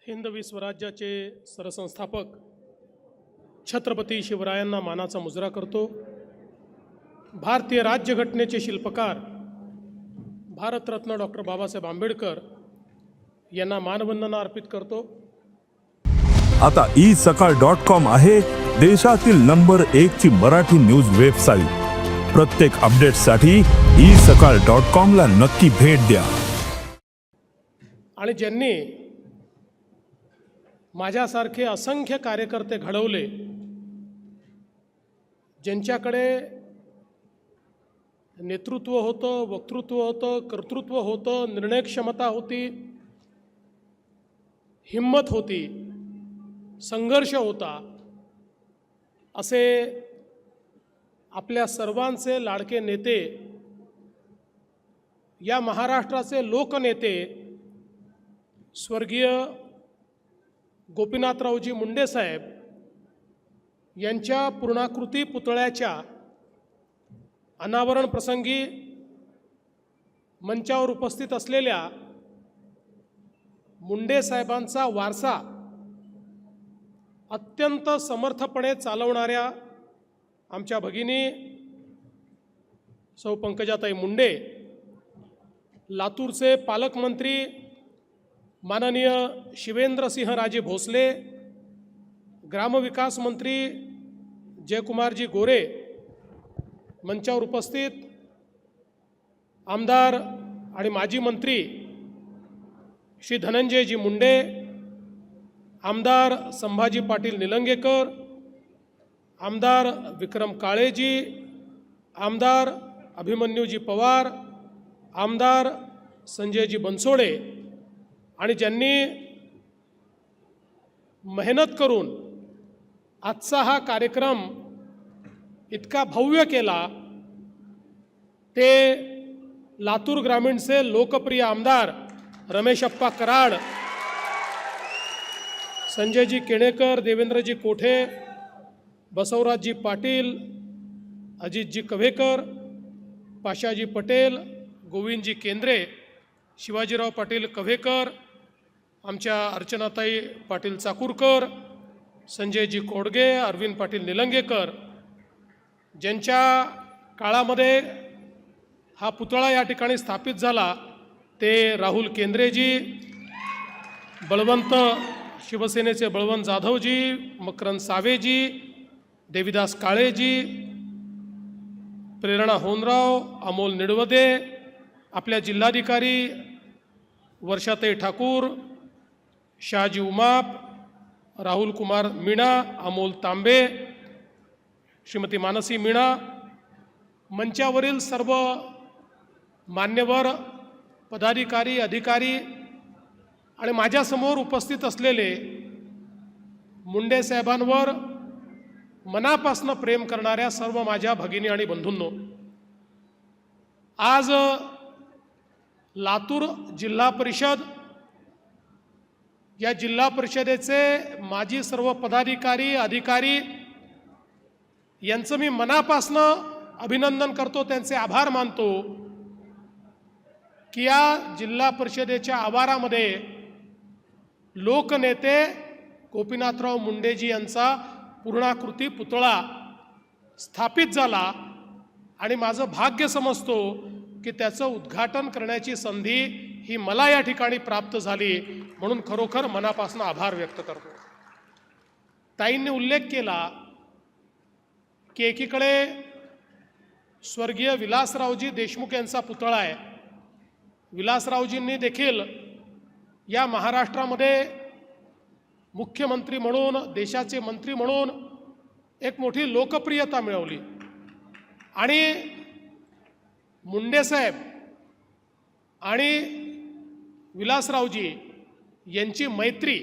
हिंदवी स्वराज्याचे सरसंस्थापक छत्रपती शिवरायांना मानाचा मुजरा करतो। भारतीय राज्यघटनेचे शिल्पकार भारतरत्न डॉक्टर बाबासाहेब आंबेडकर यांना मानवंदना अर्पित करतो। आता isakal.com आहे देशातील नंबर 1 ची मराठी न्यूज वेबसाईट। प्रत्येक अपडेटसाठी isakal.com ला नक्की भेट द्या। आणि ज्यांनी माझ्यासारखे असंख्य कार्यकर्ते घडवले, ज्यांच्याकडे नेतृत्व होतं, वक्तृत्व होतं, कर्तृत्व होतं, निर्णयक्षमता होती, हिम्मत होती, संघर्ष होता, असे आपल्या सर्वांचे लाडके नेते, या महाराष्ट्राचे लोकनेते स्वर्गीय गोपीनाथरावजी मुंडे साहेब यांच्या पूर्णाकृती पुतळ्याच्या अनावरण प्रसंगी मंचावर उपस्थित असलेल्या मुंडे साहेबांचा वारसा अत्यंत समर्थपणे चालवणाऱ्या आमच्या भगिनी सौ पंकजाताई मुंडे, लातूरचे पालकमंत्री माननीय शिवेंद्रसिंहराजे भोसले, ग्रामविकास मंत्री जयकुमारजी गोरे, मंचावर उपस्थित आमदार आणि माजी मंत्री श्री धनंजयजी मुंडे, आमदार संभाजी पाटील निलंगेकर, आमदार विक्रम काळेजी, आमदार अभिमन्यूजी पवार, आमदार संजयजी बनसोडे, आणि ज्यांनी मेहनत करून आजचा हा कार्यक्रम इतका भव्य केला, ते लातूर ग्रामीणचे लोकप्रिय आमदार रमेशप्पा कराड, संजयजी केणेकर, देवेंद्रजी कोठे, बसवराजजी पाटील, अजितजी कव्हेकर, पाशाजी पटेल, गोविंदजी केंद्रे, शिवाजीराव पाटील कव्हेकर, आमच्या अर्चनाताई पाटील चाकूरकर, संजयजी कोडगे, अरविंद पाटील निलंगेकर, ज्यांच्या काळामध्ये हा पुतळा या ठिकाणी स्थापित झाला, ते राहुल केंद्रेजी, बळवंत शिवसेनेचे बळवंत जाधवजी, मकरंद सावेजी, देविदास काळेजी, प्रेरणा होनराव, अमोल निडवदे, आपल्या जिल्हाधिकारी वर्षाताई ठाकूर, शहाजी उमाप, राहुल कुमार मीणा, अमोल तांबे, श्रीमती मानसी मीणा, मंचावरील सर्व मान्यवर पदाधिकारी, अधिकारी आणि माझ्यासमोर उपस्थित असलेले मुंडे साहेबांवर मनापासून प्रेम करणाऱ्या सर्व माझ्या भगिनी आणि बंधूंनो, आज लातूर जिल्हा परिषद, या जिल्हा परिषदेचे माजी सर्व पदाधिकारी, अधिकारी यांचं मी मनापासून अभिनंदन करतो, त्यांचे आभार मानतो की या जिल्हा परिषदेच्या आवारामध्ये लोकनेते गोपीनाथराव मुंडेजी यांचा पूर्णाकृती पुतळा स्थापित झाला, आणि माझं भाग्य समजतो की त्याचं उद्घाटन करण्याची संधी ही मला या ठिकाणी प्राप्त झाली, म्हणून खरोखर मनापासून आभार व्यक्त करतो। ताईंनी उल्लेख केला की एकीकडे स्वर्गीय विलासरावजी देशमुख यांचा पुतळा आहे। विलासरावजींनी देखील या महाराष्ट्रामध्ये मुख्यमंत्री म्हणून, देशाचे मंत्री म्हणून एक मोठी लोकप्रियता मिळवली, आणि मुंडे साहेब आणि विलासरावजी यांची मैत्री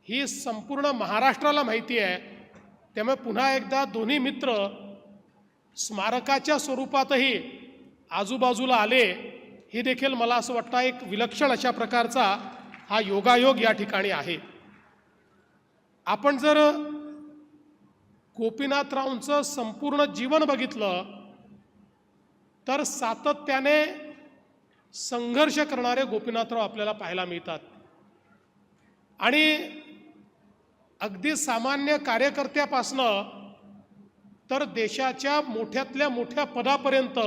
ही संपूर्ण महाराष्ट्राला माहिती आहे। त्यामुळे पुन्हा एकदा दोन्ही मित्र स्मारकाच्या स्वरूपातही आजूबाजूला आले, ही देखील मला असं वाटतं एक विलक्षण अशा प्रकारचा हा योगायोग या ठिकाणी आहे। आपण जर गोपीनाथरावांचं संपूर्ण जीवन बघितलं तर सातत्याने संघर्ष करणारे गोपीनाथराव आपल्याला पाहायला मिळतात। आणि अगदी सामान्य कार्यकर्त्यापासनं तर देशाच्या मोठ्यातल्या मोठ्या पदापर्यंत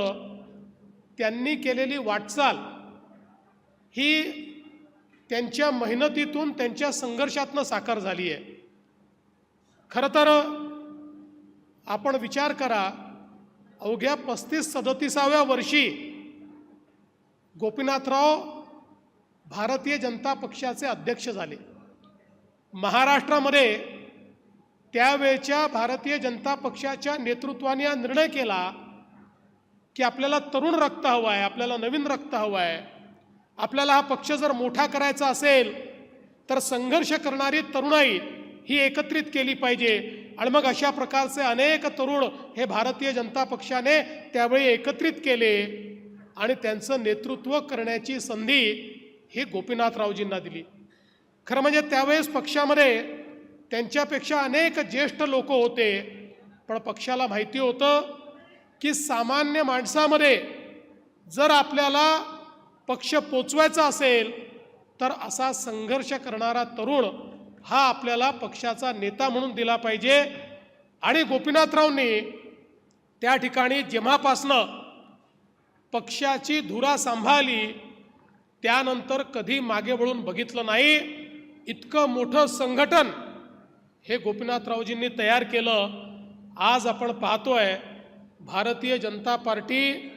त्यांनी केलेली वाटचाल ही त्यांच्या मेहनतीतून, त्यांच्या संघर्षातनं साकार झाली आहे. खरं तर आपण विचार करा, अवघ्या 35-37व्या वर्षी गोपीनाथराव भारतीय जनता पक्षाचे अध्यक्ष झाले. महाराष्ट्रामध्ये त्यावेळच्या भारतीय जनता पक्षाच्या नेतृत्वाने हा निर्णय केला की आपल्याला तरुण रक्त हवं आहे, आपल्याला नवीन रक्त हवं आहे. आपल्याला हा पक्ष जर मोठा करायचा असेल तर संघर्ष करणारी तरुणाई ही एकत्रित केली पाहिजे. आणि मग अशा प्रकारचे अनेक तरुण हे भारतीय जनता पक्षाने त्यावेळी एकत्रित केले आणि त्यांचं नेतृत्व करण्याची संधी ही गोपीनाथरावजींना दिली. खरं म्हणजे त्यावेळेस पक्षामध्ये त्यांच्यापेक्षा अनेक ज्येष्ठ लोक होते, पण पक्षाला माहिती होतं की सामान्य माणसामध्ये जर आपल्याला पक्ष पोचवायचा असेल तर असा संघर्ष करणारा तरुण हा आपल्याला पक्षाचा नेता म्हणून दिला पाहिजे. आणि गोपीनाथरावनी त्या ठिकाणी जेव्हापासनं पक्षाची धुरा सांभाळली त्यानंतर कधी मागे वळून बघितलं नाही. इतकं मोठं संघटन हे गोपीनाथरावजींनी तयार केलं. आज आपण पाहतोय भारतीय जनता पार्टी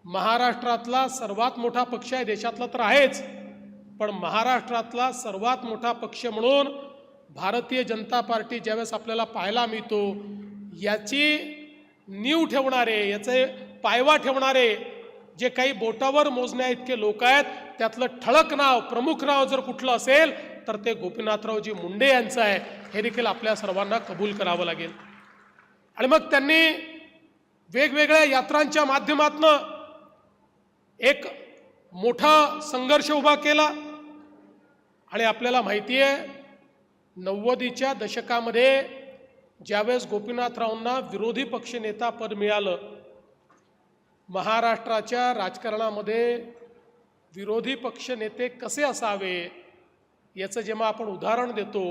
महाराष्ट्रातला सर्वात मोठा पक्ष आहे, देशातला तर आहेच, पण महाराष्ट्रातला सर्वात मोठा पक्ष म्हणून भारतीय जनता पार्टी ज्यावेळेस आपल्याला पाहायला मिळतो, याची नीव ठेवणारे, याचे पायवा ठेवणारे जे काही बोटावर मोजण्या इतके लोक आहेत, त्यातलं ठळक नाव, प्रमुख नाव जर कुठलं असेल तर ते गोपीनाथरावजी मुंडे यांचं आहे. हे देखील आपल्या सर्वांना कबूल करावं लागेल. आणि मग त्यांनी वेगवेगळ्या यात्रांच्या माध्यमातून एक मोठा संघर्ष उभा केला. आणि आपल्याला माहिती आहे 90च्या दशकामध्ये ज्यावेळेस गोपीनाथरावांना विरोधी पक्षनेता पद मिळालं, महाराष्ट्राच्या राजकारणामध्ये विरोधी पक्षनेते कसे असावे याचं जेव्हा आपण उदाहरण देतो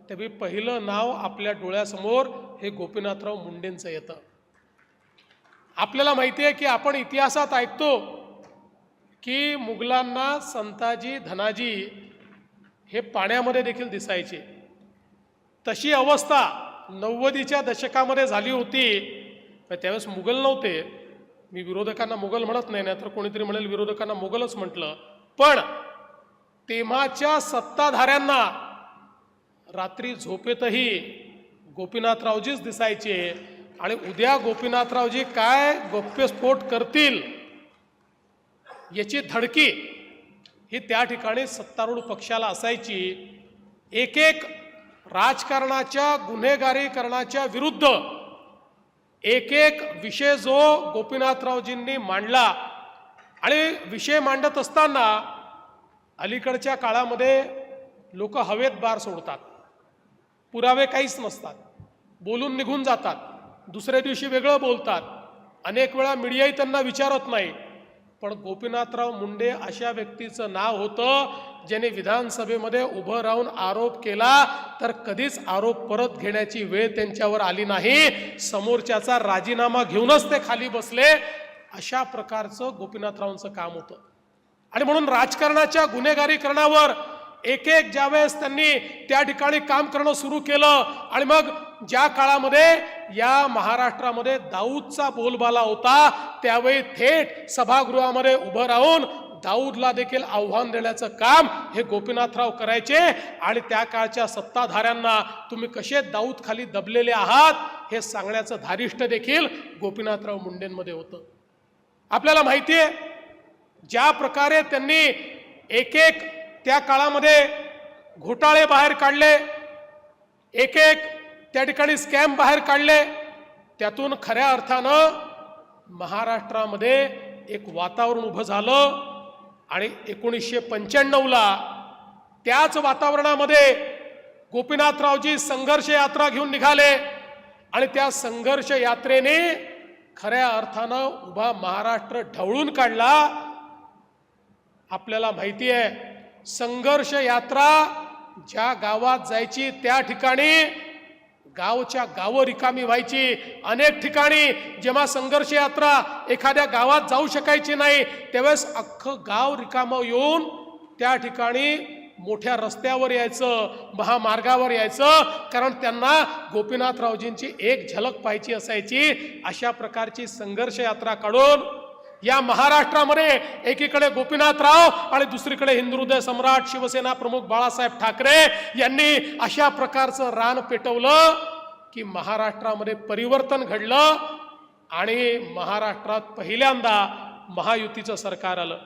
तेव्हा पहिलं नाव आपल्या डोळ्यासमोर हे गोपीनाथराव मुंडेंचं येतं. आपल्याला माहिती आहे की आपण इतिहासात ऐकतो की मुघलांना संताजी धनाजी हे पाण्यामध्ये देखील दिसायचे. तशी अवस्था 90च्या दशकामध्ये झाली होती. त्यावेळेस मुघल नव्हते, मी विरोधकांना मुघल म्हणत नाही, नाहीतर कोणीतरी म्हणेल विरोधकांना मुघलच म्हटलं. पण तेव्हाच्या सत्ताधाऱ्यांना रात्री झोपेतही गोपीनाथरावजीच दिसायचे. आणि उद्या गोपीनाथरावजी काय गौप्यस्फोट करतील याची धडकी ही त्या ठिकाणी सत्तारूढ पक्षाला असायची. एक एक राजकारणाच्या गुन्हेगारीकरणाच्या विरुद्ध एक एक विषय जो गोपीनाथरावजींनी मांडला. आणि विषय मांडत असताना अलीकडच्या काळामध्ये लोक हवेत बार सोडतात, पुरावे काहीच नसतात, बोलून निघून जातात, दुसऱ्या दिवशी वेगळं बोलतात, अनेक वेळा मीडियाही त्यांना विचारत नाही. पण गोपीनाथराव मुंडे अशा व्यक्तीचं नाव होतं ज्याने विधानसभेमध्ये उभं राहून आरोप केला तर कधीच आरोप परत घेण्याची वेळ त्यांच्यावर आली नाही. समोरच्याचा राजीनामा घेऊनच ते खाली बसले. अशा प्रकारचं गोपीनाथरावांचं काम होतं. आणि म्हणून राजकारणाच्या गुन्हेगारीकरणावर एक एक ज्यावेळेस त्यांनी त्या ठिकाणी काम करणं सुरू केलं आणि मग ज्या काळामध्ये या महाराष्ट्रामध्ये दाऊदचा बोलबाला होता त्यावेळी थेट सभागृहामध्ये उभं राहून दाऊदला देखील आव्हान देण्याचं काम हे गोपीनाथराव करायचे. आणि त्या काळच्या सत्ताधाऱ्यांना तुम्ही कसे दाऊद खाली दबलेले आहात हे सांगण्याचं धारिष्ट देखील गोपीनाथराव मुंडेंमध्ये होतं. आपल्याला माहिती आहे ज्या प्रकारे त्यांनी एक एक त्या काळामध्ये घोटाळे बाहेर काढले, एक एक त्या ठिकाणी स्कॅम बाहेर काढले, त्यातून खऱ्या अर्थानं महाराष्ट्रामध्ये एक वातावरण उभं झालं. आणि 1995ला त्याच वातावरणामध्ये गोपीनाथरावजी संघर्ष यात्रा घेऊन निघाले आणि त्या संघर्ष यात्रेने खऱ्या अर्थानं उभा महाराष्ट्र ढवळून काढला. आपल्याला माहिती आहे संघर्ष यात्रा ज्या गावात जायची त्या ठिकाणी गावच्या गावं रिकामी व्हायची. अनेक ठिकाणी जेव्हा संघर्ष यात्रा एखाद्या गावात जाऊ शकायची नाही त्यावेळेस अख्खं गाव रिकामं येऊन त्या ठिकाणी मोठ्या रस्त्यावर यायचं, महामार्गावर यायचं, कारण त्यांना गोपीनाथरावजींची एक झलक पाहायची असायची. अशा प्रकारची संघर्ष यात्रा काढून या महाराष्ट्रामध्ये एकीकडे गोपीनाथराव आणि दुसरीकडे हिंदुहृदय सम्राट शिवसेना प्रमुख बाळासाहेब ठाकरे यांनी अशा प्रकारचं रान पेटवलं की महाराष्ट्रामध्ये परिवर्तन घडलं आणि महाराष्ट्रात पहिल्यांदा महायुतीचं सरकार आलं.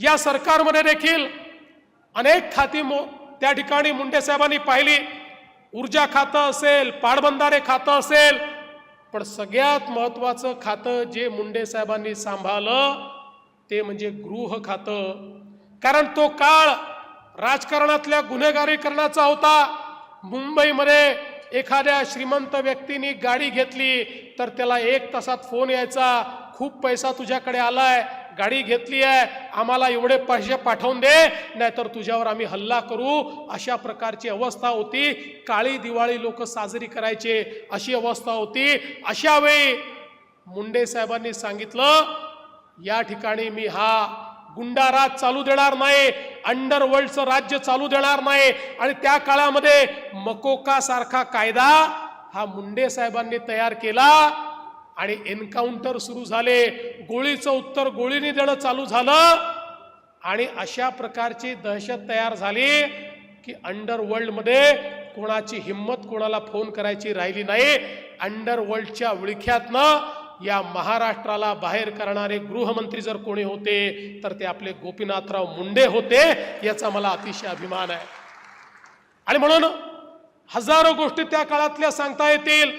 या सरकारमध्ये देखील अनेक खाती त्या ठिकाणी मुंडे साहेबांनी पाहिली. ऊर्जा खातं असेल, पाटबंधारे खातं असेल, पण सगळ्यात महत्त्वाचं खातं जे मुंडे साहेबांनी सांभाळलं ते म्हणजे गृह खातं. कारण तो काळ राजकारणातल्या गुन्हेगारीकरणाचा होता. मुंबईमध्ये एखाद्या श्रीमंत व्यक्तीने गाडी घेतली तर त्याला 1 तासात फोन यायचा, खूप पैसा तुझ्याकडे आलाय, गाडी घेतली आहे, आम्हाला एवढे पैसे पाठवून दे नाहीतर तुझ्यावर आम्ही हल्ला करू. अशा प्रकारची अवस्था होती. काळी दिवाळी लोक साजरी करायचे अशी अवस्था होती. अशा वेळी मुंडे साहेबांनी सांगितलं या ठिकाणी मी हा गुंडाराज चालू देणार नाही, अंडरवर्ल्डचं राज्य चालू देणार नाही. आणि त्या काळामध्ये मकोका सारखा कायदा हा मुंडे साहेबांनी तयार केला आणि एन्काउंटर सुरू झाले. गोळीचं उत्तर गोळीने देणं चालू झालं आणि अशा प्रकारची दहशत तयार झाली की अंडरवर्ल्डमध्ये कोणाची हिंमत कोणाला फोन करायची राहिली नाही. अंडरवर्ल्डच्या विळख्यातनं या महाराष्ट्राला बाहेर करणारे गृहमंत्री जर कोणी होते तर ते आपले गोपीनाथराव मुंडे होते. याचा मला अतिशय अभिमान आहे. आणि म्हणून हजारो गोष्टी त्या काळातल्या सांगता येतील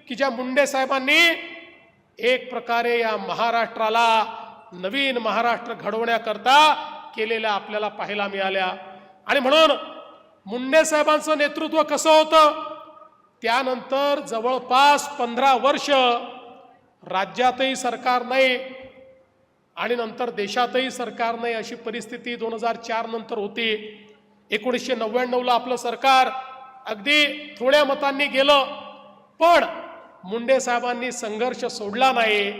की ज्या मुंडे साहेबांनी एक प्रकारे या महाराष्ट्राला नवीन महाराष्ट्र घडवण्याकरता केलेल्या आपल्याला पाहायला मिळाल्या. आणि म्हणून मुंडे साहेबांचं नेतृत्व कसं होतं, त्यानंतर जवळपास 15 वर्ष राज्यातही सरकार नाही आणि नंतर देशातही सरकार नाही अशी परिस्थिती 2004 नंतर होती. 1999ला आपलं सरकार अगदी थोड्या मतांनी गेलं, पण मुंडे साहेबांनी संघर्ष सोडला नाही.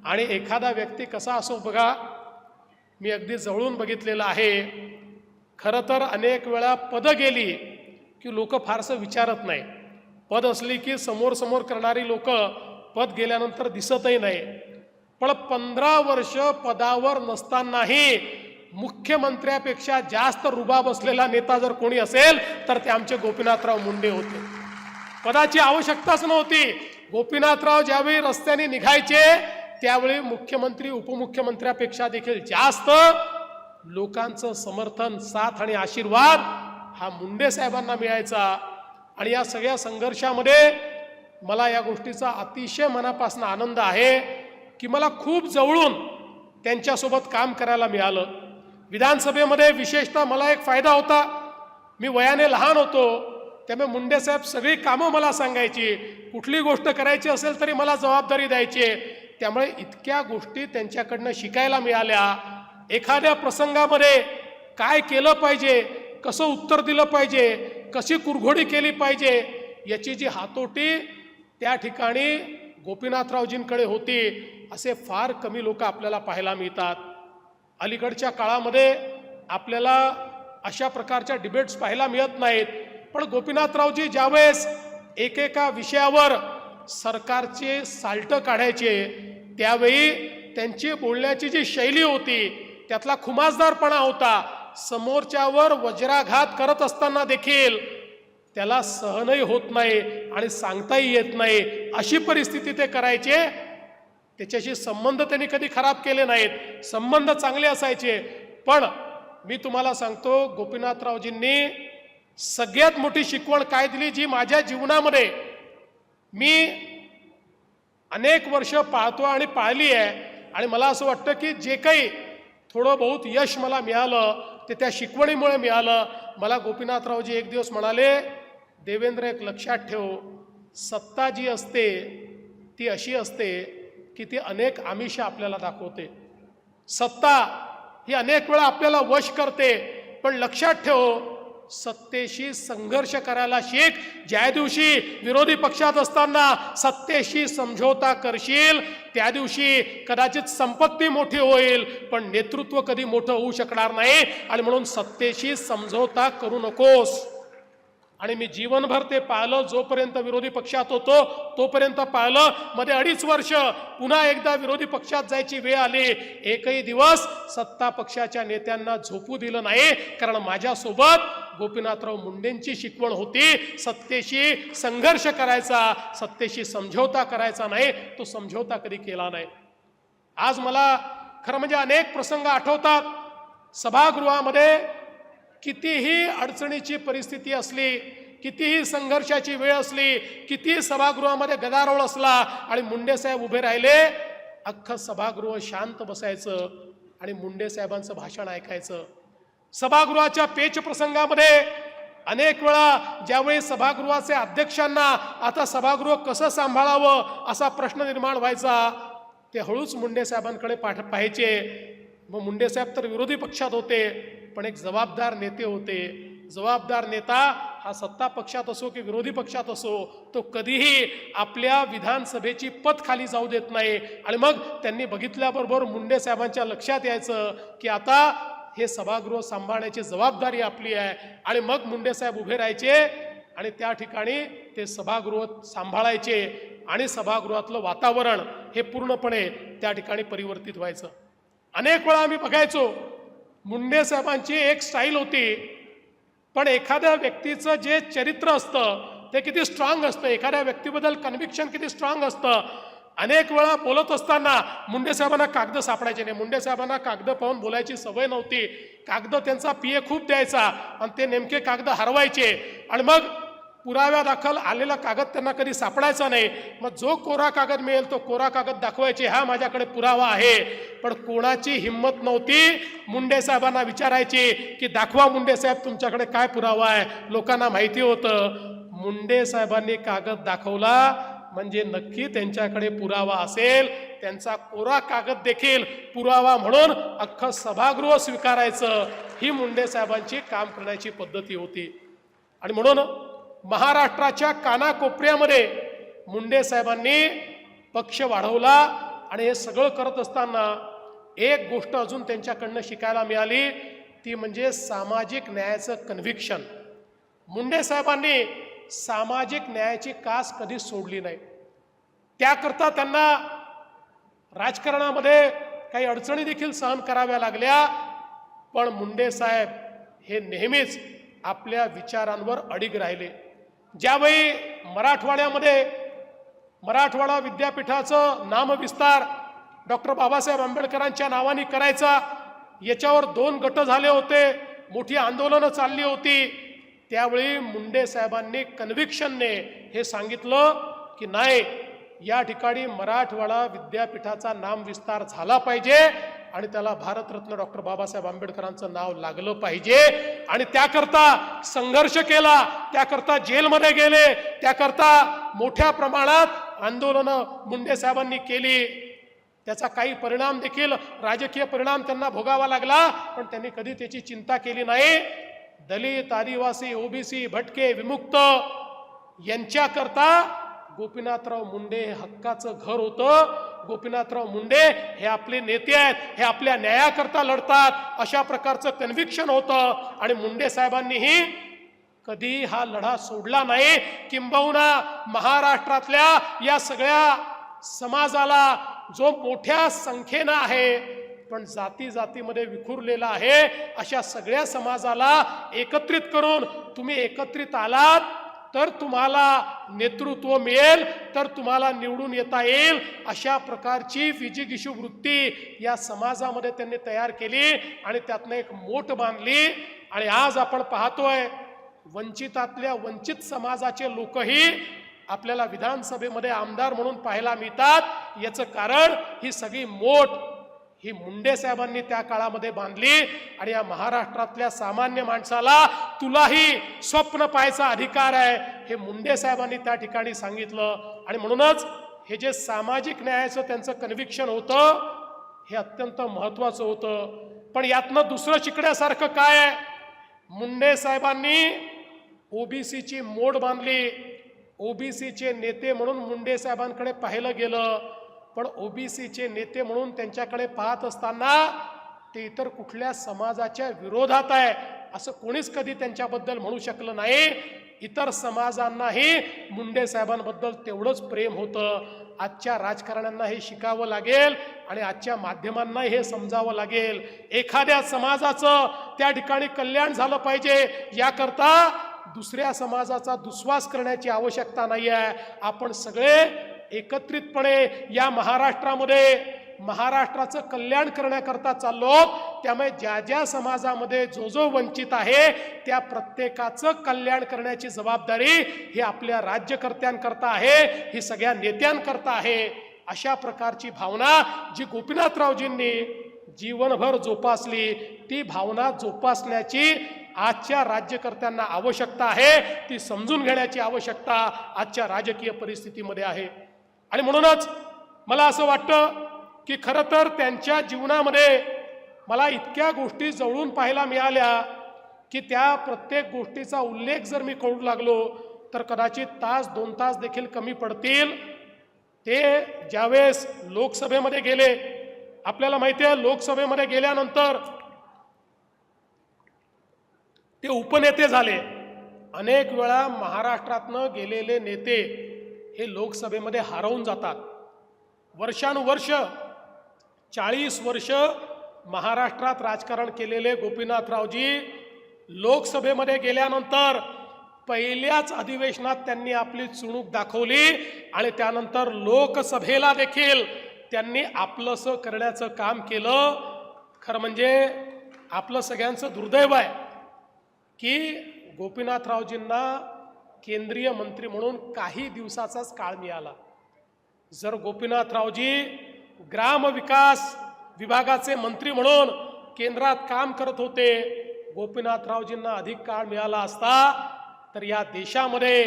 आणि एखादा व्यक्ती कसा असो बघा, मी अगदी जवळून बघितलेलं आहे. खरं तर अनेक वेळा पदं गेली की लोक फारसं विचारत नाही. पद असली की समोर समोर करणारी लोक पद गेल्यानंतर दिसतही नाही. पण 15 वर्ष पदावर नसतानाही मुख्यमंत्र्यापेक्षा जास्त रुबाब असलेला नेता जर कोणी असेल तर ते आमचे गोपीनाथराव मुंडे होते. पदाची आवश्यकताच नव्हती. गोपीनाथराव ज्यावेळी रस्त्याने निघायचे त्यावेळी मुख्यमंत्री उपमुख्यमंत्र्यापेक्षा देखील जास्त लोकांचं समर्थन, साथ आणि आशीर्वाद हा मुंडे साहेबांना मिळायचा. आणि या सगळ्या संघर्षामध्ये मला या गोष्टीचा अतिशय मनापासून आनंद आहे की मला खूप जवळून त्यांच्यासोबत काम करायला मिळालं. विधानसभेमध्ये विशेषतः मला एक फायदा होता, मी वयाने लहान होतो त्यामुळे मुंडे साहेब सगळी कामं मला सांगायची, कुठली गोष्ट करायची असेल तरी मला जबाबदारी द्यायची. त्यामुळे इतक्या गोष्टी त्यांच्याकडनं शिकायला मिळाल्या. एखाद्या प्रसंगामध्ये काय केलं पाहिजे, कसं उत्तर दिलं पाहिजे, कशी कुरघोडी केली पाहिजे याची जी हातोटी त्या ठिकाणी गोपीनाथरावजींकडे होती असे फार कमी लोक आपल्याला पाहायला मिळतात. अलीकडच्या काळामध्ये आपल्याला अशा प्रकारच्या डिबेट्स पाहायला मिळत नाहीत. पण गोपीनाथरावजी ज्यावेळेस एकेका विषयावर सरकारचे साल्ट काढायचे त्यावेळी त्यांची बोलण्याची जी शैली होती त्यातला खुमासदारपणा होता. समोरच्यावर वज्राघात करत असताना देखील त्याला सहनही होत नाही आणि सांगताही येत नाही अशी परिस्थिती ते करायचे. त्याच्याशी संबंध त्यांनी कधी खराब केले नाहीत, संबंध चांगले असायचे. पण मी तुम्हाला सांगतो गोपीनाथरावजींनी सगळ्यात मोठी शिकवण काय दिली जी माझ्या जीवनामध्ये मी अनेक वर्ष पाळतो आणि पाळली आहे. आणि मला असं वाटतं की जे काही थोडं बहुत यश मला मिळालं ते त्या शिकवणीमुळे मिळालं. मला गोपीनाथरावजी एक दिवस म्हणाले, देवेंद्र एक लक्षात ठेव, सत्ता जी असते ती अशी असते की ती अनेक आमिष आपल्याला दाखवते. सत्ता ही अनेक वेळा आपल्याला वश करते, पण लक्षात ठेव सत्तेशी संघर्ष करायला शिक. ज्या दिवशी विरोधी पक्षात असताना सत्तेशी समझोता करशील त्या दिवशी कदाचित संपत्ती मोठी होईल पण नेतृत्व कधी मोठं होऊ शकणार नाही. आणि म्हणून सत्तेशी समझोता करू नकोस. आणि मी जीवनभर ते पाहिलं. जोपर्यंत विरोधी पक्षात होतो तोपर्यंत पाहिलं. मध्ये 2.5 वर्ष पुन्हा एकदा विरोधी पक्षात जायची वेळ आली. एकही दिवस सत्ता पक्षाच्या नेत्यांना झोपू दिलं नाही. कारण माझ्यासोबत गोपीनाथराव मुंडेंची शिकवण होती. सत्तेशी संघर्ष करायचा, सत्तेशी समझोता करायचा नाही. तो समझोता कधी केला नाही. आज मला खरं म्हणजे अनेक प्रसंग आठवतात. सभागृहामध्ये कितीही अडचणीची परिस्थिती असली, कितीही संघर्षाची वेळ असली, कितीही सभागृहामध्ये गदारोळ असला आणि मुंडे साहेब उभे राहिले, अख्खं सभागृह शांत बसायचं आणि मुंडे साहेबांचं भाषण ऐकायचं. सभागृहाच्या पेच प्रसंगामध्ये अनेक वेळा ज्यावेळी सभागृहाचे अध्यक्षांना आता सभागृह कसं सांभाळावं असा प्रश्न निर्माण व्हायचा, ते हळूच मुंडे साहेबांकडे पाहायचे. मग मुंडे साहेब तर विरोधी पक्षात होते पण एक जबाबदार नेते होते. जबाबदार नेता हा सत्ता पक्षात असो की विरोधी पक्षात असो तो कधीही आपल्या विधानसभेची पत खाली जाऊ देत नाही. आणि मग त्यांनी बघितल्याबरोबर मुंडे साहेबांच्या लक्षात यायचं की आता हे सभागृह सांभाळण्याची जबाबदारी आपली आहे. आणि मग मुंडे साहेब उभे राहायचे आणि त्या ठिकाणी ते सभागृह सांभाळायचे आणि सभागृहातलं वातावरण हे पूर्णपणे त्या ठिकाणी परिवर्तित व्हायचं. अनेक वेळा आम्ही बघायचो मुंडे साहेबांची एक स्टाईल होती. पण एखाद्या व्यक्तीचं जे चरित्र असतं ते किती स्ट्रॉंग असतं, एखाद्या व्यक्तीबद्दल कन्व्हिक्शन किती स्ट्रॉंग असतं. अनेक वेळा बोलत असताना मुंडे साहेबांना कागद सापडायचे नाही. मुंडे साहेबांना कागद पाहून बोलायची सवय नव्हती. कागद त्यांचा पीए खूप द्यायचा आणि ते नेमके कागद हरवायचे आणि मग पुराव्यादाखल आलेला कागद त्यांना कधी सापडायचा नाही. मग जो कोरा कागद मिळेल तो कोरा कागद दाखवायचे, हा माझ्याकडे पुरावा आहे. पण कोणाची हिंमत नव्हती मुंडे साहेबांना विचारायची की दाखवा मुंडे साहेब तुमच्याकडे काय पुरावा आहे. लोकांना माहिती होतं मुंडे साहेबांनी कागद दाखवला म्हणजे नक्की त्यांच्याकडे पुरावा असेल. त्यांचा कोरा कागद देखील पुरावा म्हणून अख्खं सभागृह स्वीकारायचं. ही मुंडे साहेबांची काम करण्याची पद्धती होती. आणि म्हणून महाराष्ट्राच्या कानाकोपऱ्यामध्ये मुंडे साहेबांनी पक्ष वाढवला. आणि हे सगळं करत असताना एक गोष्ट अजून त्यांच्याकडनं शिकायला मिळाली, ती म्हणजे सामाजिक न्यायाचं कन्व्हिक्शन. मुंडे साहेबांनी सामाजिक न्यायाची कास कधी सोडली नाही. त्याकरता त्यांना राजकारणामध्ये काही अडचणी देखील सहन कराव्या लागल्या. पण मुंडे साहेब हे नेहमीच आपल्या विचारांवर अडिग राहिले. ज्यावेळी मराठवाड्यामध्ये मराठवाडा विद्यापीठाचं नामविस्तार डॉक्टर बाबासाहेब आंबेडकरांच्या नावाने करायचा, याच्यावर 2 गट झाले होते, मोठी आंदोलनं चालली होती. त्यावेळी मुंडे साहेबांनी कन्व्हिक्शनने हे सांगितलं की नाही, या ठिकाणी मराठवाडा विद्यापीठाचा नामविस्तार झाला पाहिजे आणि त्याला भारतरत्न डॉक्टर बाबासाहेब आंबेडकरांचं नाव लागलं पाहिजे. आणि त्याकरता संघर्ष केला, त्याकरता जेलमध्ये गेले, त्याकरता मोठ्या प्रमाणात आंदोलनं मुंडे साहेबांनी केली. त्याचा काही परिणाम देखील राजकीय परिणाम त्यांना भोगावा लागला, पण त्यांनी कधी त्याची चिंता केली नाही. दलित, आदिवासी, ओबीसी, भटके, विमुक्त यांच्याकरता गोपीनाथराव मुंडे हे हक्काचं घर होतं. गोपीनाथराव मुंडे हे आपले नेते आहेत, हे आपल्या न्यायाकरता लढतात, अशा प्रकारचं कन्व्हिक्शन होतं. आणि मुंडे साहेबांनीही कधी हा लढा सोडला नाही. किंबहुना महाराष्ट्रातल्या या सगळ्या समाजाला जो मोठ्या संख्येनं आहे पण जाती जातीमध्ये विखुरलेला आहे, अशा सगळ्या समाजाला एकत्रित करून तुम्ही एकत्रित आलात तर तुम्हाला नेतृत्व मिळेल, तर तुम्हाला निवडून येता येईल, अशा प्रकारची विजिगीषू वृत्ती या समाजामध्ये त्यांनी तयार केली आणि त्यातनं एक मोठ बांधली. आणि आज आपण पाहतोय वंचितातल्या वंचित समाजाचे लोकही आपल्याला विधानसभेमध्ये आमदार म्हणून पाहायला मिळतात. याचं कारण ही सगळी मोठ ही मुंडे साहेबांनी त्या काळामध्ये बांधली. आणि या महाराष्ट्रातल्या सामान्य माणसाला तुलाही स्वप्न पाहायचा अधिकार आहे हे मुंडे साहेबांनी त्या ठिकाणी सांगितलं. आणि म्हणूनच हे जे सामाजिक न्यायाचं त्यांचं कन्व्हिक्शन होतं हे अत्यंत महत्त्वाचं होतं. पण यातनं दुसरं शिकण्यासारखं काय आहे? मुंडे साहेबांनी ओबीसीची मोड बांधली. ओबीसीचे नेते म्हणून मुंडे साहेबांकडे पाहिलं गेलं, पण ओबीसीचे नेते म्हणून त्यांच्याकडे पाहत असताना ते इतर कुठल्या समाजाच्या विरोधात आहे असं कोणीच कधी त्यांच्याबद्दल म्हणू शकलं नाही. इतर समाजांनाही मुंडे साहेबांबद्दल तेवढंच प्रेम होतं. आजच्या राजकारण्यांना हे शिकावं लागेल आणि आजच्या माध्यमांनाही हे समजावं लागेल. एखाद्या समाजाचं त्या ठिकाणी कल्याण झालं पाहिजे याकरता दुसऱ्या समाजाचा दुस्वास करण्याची आवश्यकता नाही आहे. आपण सगळे एकत्रितपणे या महाराष्ट्राचं कल्याण करण्याकरता चाललो. त्यामुळे ज्या ज्या समाजामध्ये जो जो वंचित आहे त्या प्रत्येकाचं कल्याण करण्याची जबाबदारी ही आपल्या राज्यकर्त्यांकरता आहे, ही सगळ्या नेत्यांकरता आहे. अशा प्रकारची भावना जी गोपीनाथरावजींनी जीवनभर जोपासली, ती भावना जोपासण्याची आजच्या राज्यकर्त्यांना आवश्यकता आहे. ती समजून घेण्याची आवश्यकता आजच्या राजकीय परिस्थितीमध्ये आहे. आणि म्हणूनच मला असं वाटतं की खरं तर त्यांच्या जीवनामध्ये मला इतक्या गोष्टी जवळून पाहायला मिळाल्या की त्या प्रत्येक गोष्टीचा उल्लेख जर मी करू लागलो तर कदाचित तास 2 तास देखील कमी पडतील. ते ज्यावेळेस लोकसभेमध्ये गेले, आपल्याला माहिती आहे लोकसभेमध्ये गेल्यानंतर ते उपनेते झाले. अनेक वेळा महाराष्ट्रातनं गेलेले नेते हे लोकसभेमध्ये हरवून जातात. वर्षानुवर्ष 40 वर्ष महाराष्ट्रात राजकारण केलेले गोपीनाथरावजी लोकसभेमध्ये गेल्यानंतर पहिल्याच अधिवेशनात त्यांनी आपली चुणूक दाखवली आणि त्यानंतर लोकसभेला देखील त्यांनी आपलंसं करण्याचं काम केलं. खरं म्हणजे आपलं सगळ्यांचं दुर्दैव आहे की गोपीनाथरावजींना केंद्रीय मंत्री म्हणून काही दिवसाचाच काळ मिळाला. जर गोपीनाथरावजी ग्रामविकास विभागाचे मंत्री म्हणून केंद्रात काम करत होते, गोपीनाथरावजींना अधिक काळ मिळाला असता तर या देशामध्ये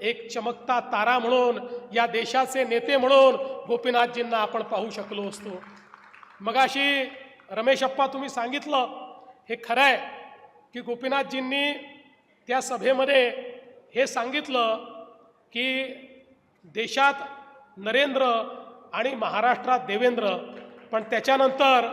एक चमकता तारा म्हणून, या देशाचे नेते म्हणून गोपीनाथजींना आपण पाहू शकलो असतो. मगाशी रमेशप्पा तुम्ही सांगितलं हे खरं आहे की गोपीनाथजींनी त्या सभेमध्ये हे सांगितलं की देशात नरेंद्र आणि महाराष्ट्रात देवेंद्र. पण त्याच्यानंतर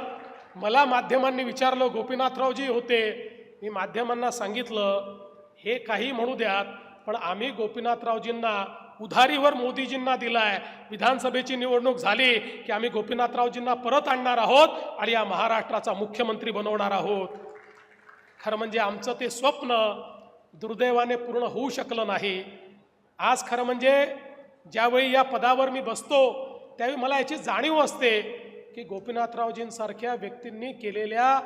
मला माध्यमांनी विचारलं, गोपीनाथरावजी होते, मी माध्यमांना सांगितलं हे काही म्हणू द्यात पण आम्ही गोपीनाथरावजींना उधारीवर मोदीजींना दिलाय. विधानसभेची निवडणूक झाली की आम्ही गोपीनाथरावजींना परत आणणार आहोत आणि या महाराष्ट्राचा मुख्यमंत्री बनवणार आहोत. खरं म्हणजे आमचं ते स्वप्न दुर्दैवाने पूर्ण होऊ शकलं नाही. आज खरं म्हणजे ज्यावेळी या पदावर मी बसतो त्यावेळी मला याची जाणीव असते की गोपीनाथरावजींसारख्या व्यक्तींनी केलेल्या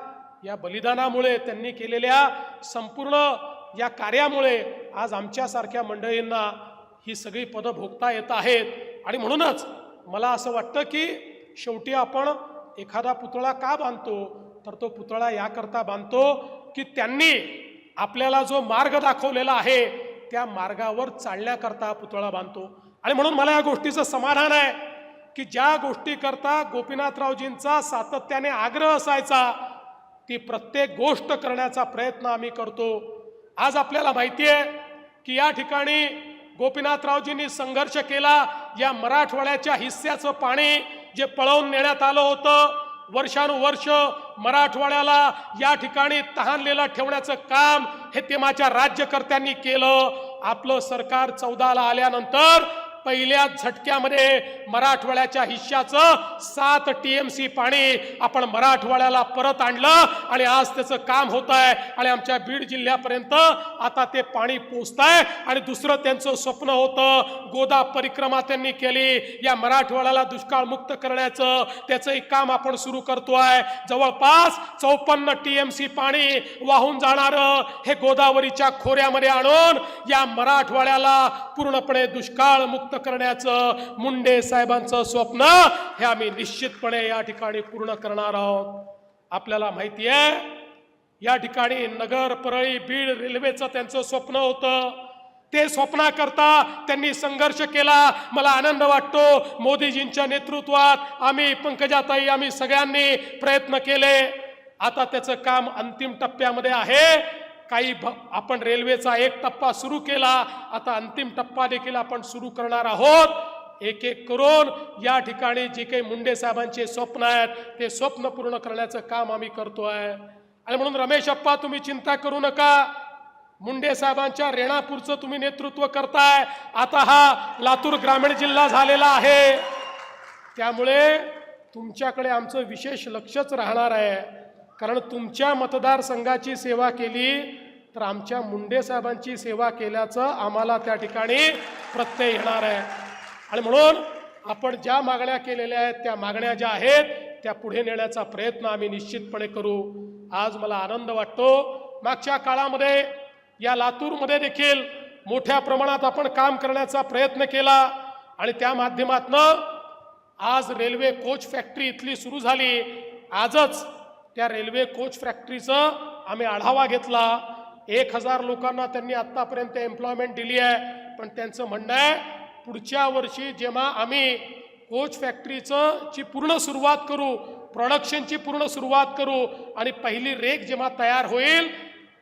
या बलिदानामुळे, त्यांनी केलेल्या संपूर्ण या कार्यामुळे आज आमच्यासारख्या मंडळींना ही सगळी पदं भोगता येत आहेत. आणि म्हणूनच मला असं वाटतं की शेवटी आपण एखादा पुतळा का बांधतो तर तो पुतळा याकरता बांधतो की त्यांनी आपल्याला जो मार्ग दाखवलेला आहे त्या मार्गावर चालण्याकरता पुतळा बांधतो. आणि म्हणून मला या गोष्टीचं समाधान आहे की ज्या गोष्टीकरता गोपीनाथरावजींचा सातत्याने आग्रह असायचा ती प्रत्येक गोष्ट करण्याचा प्रयत्न आम्ही करतो. आज आपल्याला माहिती आहे की या ठिकाणी गोपीनाथरावजींनी संघर्ष केला. या मराठवाड्याच्या हिस्स्याचं पाणी जे पळवून नेण्यात आलं होतं, वर्षानुवर्ष मराठवाड्याला या ठिकाणी तहानलेलं ठेवण्याचं काम हे तेव्हाच्या राज्यकर्त्यांनी केलं. आपलं सरकार 14ला आल्यानंतर पहिल्या झटक्यामध्ये मराठवाड्याच्या हिश्श्याचं 7 TMC पाणी आपण मराठवाड्याला परत आणलं आणि आज त्याचं काम होत आहे आणि आमच्या बीड जिल्ह्यापर्यंत आता ते पाणी पोचतंय. आणि दुसरं त्यांचं स्वप्न होतं, गोदा परिक्रमा त्यांनी केली, या मराठवाड्याला दुष्काळ मुक्त करण्याचं त्याचंही काम आपण सुरू करतोय. जवळपास 54 TMC पाणी वाहून जाणारं हे गोदावरीच्या खोऱ्यामध्ये आणून या मराठवाड्याला पूर्णपणे दुष्काळ मुक्त करण्याचं मुंडे साहेबांचं स्वप्न हे आम्ही निश्चितपणे या ठिकाणी पूर्ण करणार आहोत. आपल्याला माहिती आहे या ठिकाणी नगर, परळी, बीड रेल्वेचं त्यांचं स्वप्न होतं. ते स्वप्नाकरता त्यांनी संघर्ष केला. मला आनंद वाटतो मोदीजींच्या नेतृत्वात आम्ही, पंकजाताई, आम्ही सगळ्यांनी प्रयत्न केले. आता त्याचं काम अंतिम टप्प्यामध्ये आहे आपण रेल्वेचा एक टप्पा सुरू केला, आता अंतिम टप्पा देखील आपण सुरू करणार आहोत। एक एक करून या ठिकाणी जे काही मुंडे साहेबांचे स्वप्न आहेत ते स्वप्न पूर्ण करण्याचं काम आम्ही करतोय। आणि म्हणून रमेश अप्पा, तुम्ही चिंता करू नका, मुंडे साहेबांच्या रेणापूरचं तुम्ही नेतृत्व करताय, आता हा लातूर ग्रामीण जिल्हा झालेला आहे, त्यामुळे तुमच्याकडे आमचं विशेष लक्षच राहणार आहे। कारण तुमच्या मतदारसंघाची सेवा केली तर आमच्या मुंडे साहेबांची सेवा केल्याचं आम्हाला त्या ठिकाणी प्रत्यय येणार आहे। आणि म्हणून आपण ज्या मागण्या केलेल्या आहेत त्या मागण्या ज्या आहेत त्या पुढे नेण्याचा प्रयत्न आम्ही निश्चितपणे करू। आज मला आनंद वाटतो, मागच्या काळामध्ये या लातूरमध्ये देखील मोठ्या प्रमाणात आपण काम करण्याचा प्रयत्न केला आणि त्या माध्यमातून आज रेल्वे कोच फॅक्टरी इथली सुरू झाली। आजच त्या रेल्वे कोच फॅक्टरीचा आम्ही आढावा घेतला। 1000 लोकांना त्यांनी आतापर्यंत एम्प्लॉयमेंट दिली आहे, पण त्यांचं म्हणणं आहे पुढच्या वर्षी जेव्हा आम्ही कोच फॅक्टरीची पूर्ण सुरुवात करू, प्रोडक्शनची पूर्ण सुरुवात करू आणि पहिली रेक जेव्हा तयार होईल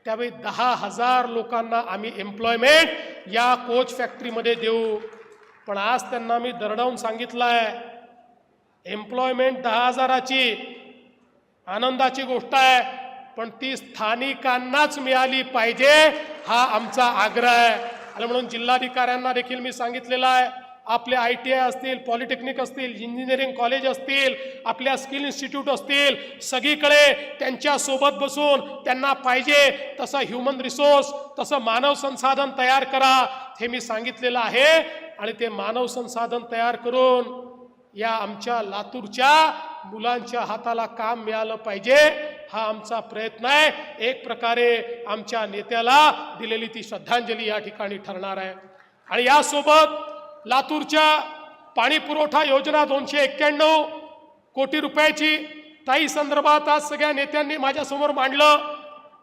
त्यावेळी 10,000 लोकांना आम्ही एम्प्लॉयमेंट या कोच फॅक्टरीमध्ये देऊ। पण आज त्यांना मी दरडावून सांगितलं आहे एम्प्लॉयमेंट 10,000ची आनंदाची गोष्ट आहे, पण ती स्थानिकांनाच मिळाली पाहिजे, हा आमचा आग्रह आहे। आणि म्हणून जिल्हाधिकाऱ्यांना देखील मी सांगितलेलं आहे, आपले ITI असतील, पॉलिटेक्निक असतील, इंजिनिअरिंग कॉलेज असतील, आपल्या स्किल इन्स्टिट्यूट असतील, सगळीकडे त्यांच्या सोबत बसून त्यांना पाहिजे तसं ह्युमन रिसोर्स, तसं मानव संसाधन तयार करा, हे मी सांगितलेलं आहे। आणि ते मानव संसाधन तयार करून या आमच्या लातूरच्या मुलांच्या हाताला काम मिळालं पाहिजे, हा आमचा प्रयत्न आहे। एक प्रकारे आमच्या नेत्याला दिलेली ती श्रद्धांजली या ठिकाणी ठरणार आहे। आणि यासोबत लातूरच्या पाणी पुरवठा योजना 291 कोटी रुपयाची ताई संदर्भात आज सगळ्या नेत्यांनी माझ्यासमोर मांडलं।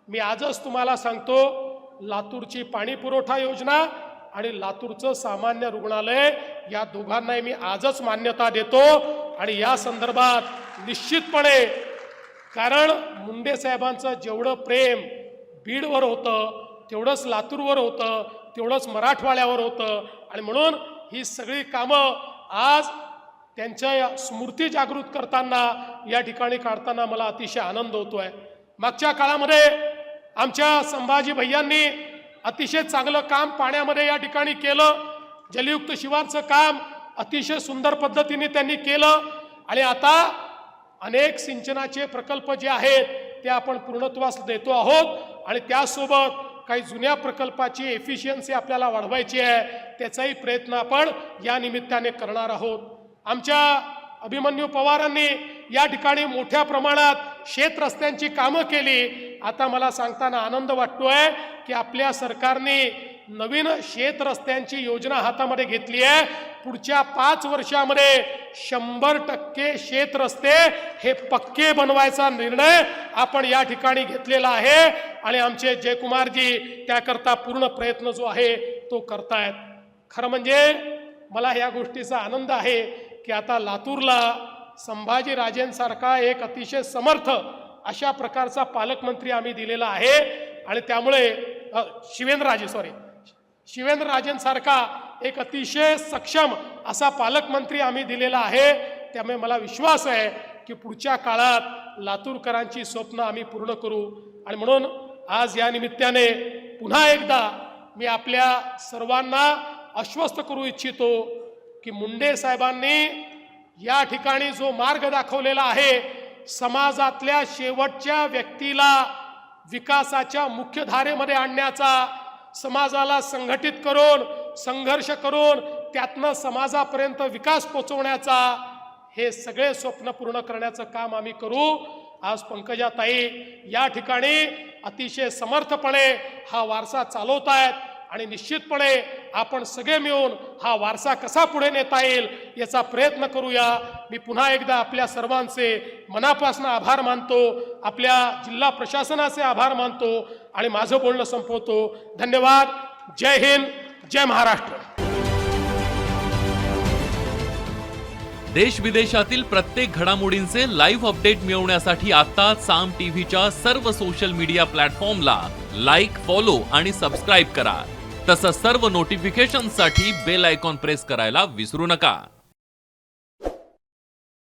मी आजच तुम्हाला सांगतो, लातूरची पाणी पुरवठा योजना आणि लातूरचं सामान्य रुग्णालय या दोघांनाही मी आजच मान्यता देतो। आणि या संदर्भात निश्चितपणे, कारण मुंडे साहेबांचं जेवढं प्रेम बीडवर होतं तेवढंच लातूरवर होतं, तेवढंच मराठवाड्यावर होतं। आणि म्हणून ही सगळी कामं आज त्यांच्या स्मृती जागृत करताना या ठिकाणी काढताना मला अतिशय आनंद होतोय। मागच्या काळामध्ये आमच्या संभाजी भैयांनी अतिशय चांगलं काम पाण्यामध्ये या ठिकाणी केलं, जलयुक्त शिवारचं काम अतिशय सुंदर पद्धतीने त्यांनी केलं। आणि आता अनेक सिंचनाचे प्रकल्प जे आहेत ते आपण पूर्णत्वास देतो आहोत आणि त्यासोबत काही जुन्या प्रकल्पाची एफिशियन्सी आपल्याला वाढवायची आहे, त्याचाही प्रयत्न आपण या निमित्ताने करणार आहोत। आमच्या अभिमन्यू पवारांनी या ठिकाणी मोठ्या प्रमाणात शेत रस्त्यांची कामं केली। आता मला सांगताना आनंद वाटतोय की आपल्या सरकारने नवीन शेत रस्त्यांची योजना हातामध्ये घेतली आहे। पुढच्या 5 वर्षामध्ये 100% शेत रस्ते हे पक्के बनवायचा निर्णय आपण या ठिकाणी घेतलेला आहे आणि आमचे जयकुमारजी त्याकरता पूर्ण प्रयत्न जो आहे तो करतायत। खरं म्हणजे मला या गोष्टीचा आनंद आहे की आता लातूरला संभाजी राजेंसारखा एक अतिशय समर्थ अशा प्रकारचा पालकमंत्री आम्ही दिलेला आहे। आणि त्यामुळे शिवेंद्रराजेंसारखा एक अतिशय सक्षम असा पालकमंत्री आम्ही दिलेला आहे। त्यामुळे मला विश्वास आहे की पुढच्या काळात लातूरकरांची स्वप्न आम्ही पूर्ण करू। आणि म्हणून आज या निमित्ताने पुन्हा एकदा मी आपल्या सर्वांना आश्वस्त करू इच्छितो की मुंडे साहेबांनी या ठिकाणी जो मार्ग दाखवलेला आहे, समाजातल्या शेवटच्या व्यक्तीला विकासाच्या मुख्य धारेमध्ये आणण्याचा, समाजाला संघटित करून संघर्ष करून त्यातनं समाजापर्यंत विकास पोहोचवण्याचा, हे सगळे स्वप्न पूर्ण करण्याचं काम आम्ही करू। आज पंकजाताई या ठिकाणी अतिशय समर्थपणे हा वारसा चालवत आहेत आणि निश्चितपणे आपण सगळे मिळून हा वारसा कसा पुढे नेता येईल याचा प्रयत्न करूया। मी पुन्हा एकदा आपल्या सर्वांचे मनापासून आभार मानतो, आपल्या जिल्हा प्रशासनाचे आभार मानतो आणि माझं बोलणं संपवतो। धन्यवाद। जय हिंद, जय महाराष्ट्र। देश विदेशातील प्रत्येक घडामोडींचे लाईव्ह अपडेट मिळवण्यासाठी आता साम टीव्हीच्या सर्व सोशल मीडिया प्लॅटफॉर्मला लाईक, फॉलो आणि सबस्क्राईब करा. तसंच सर्व नोटिफिकेशनसाठी बेल आयकॉन प्रेस करायला विसरू नका.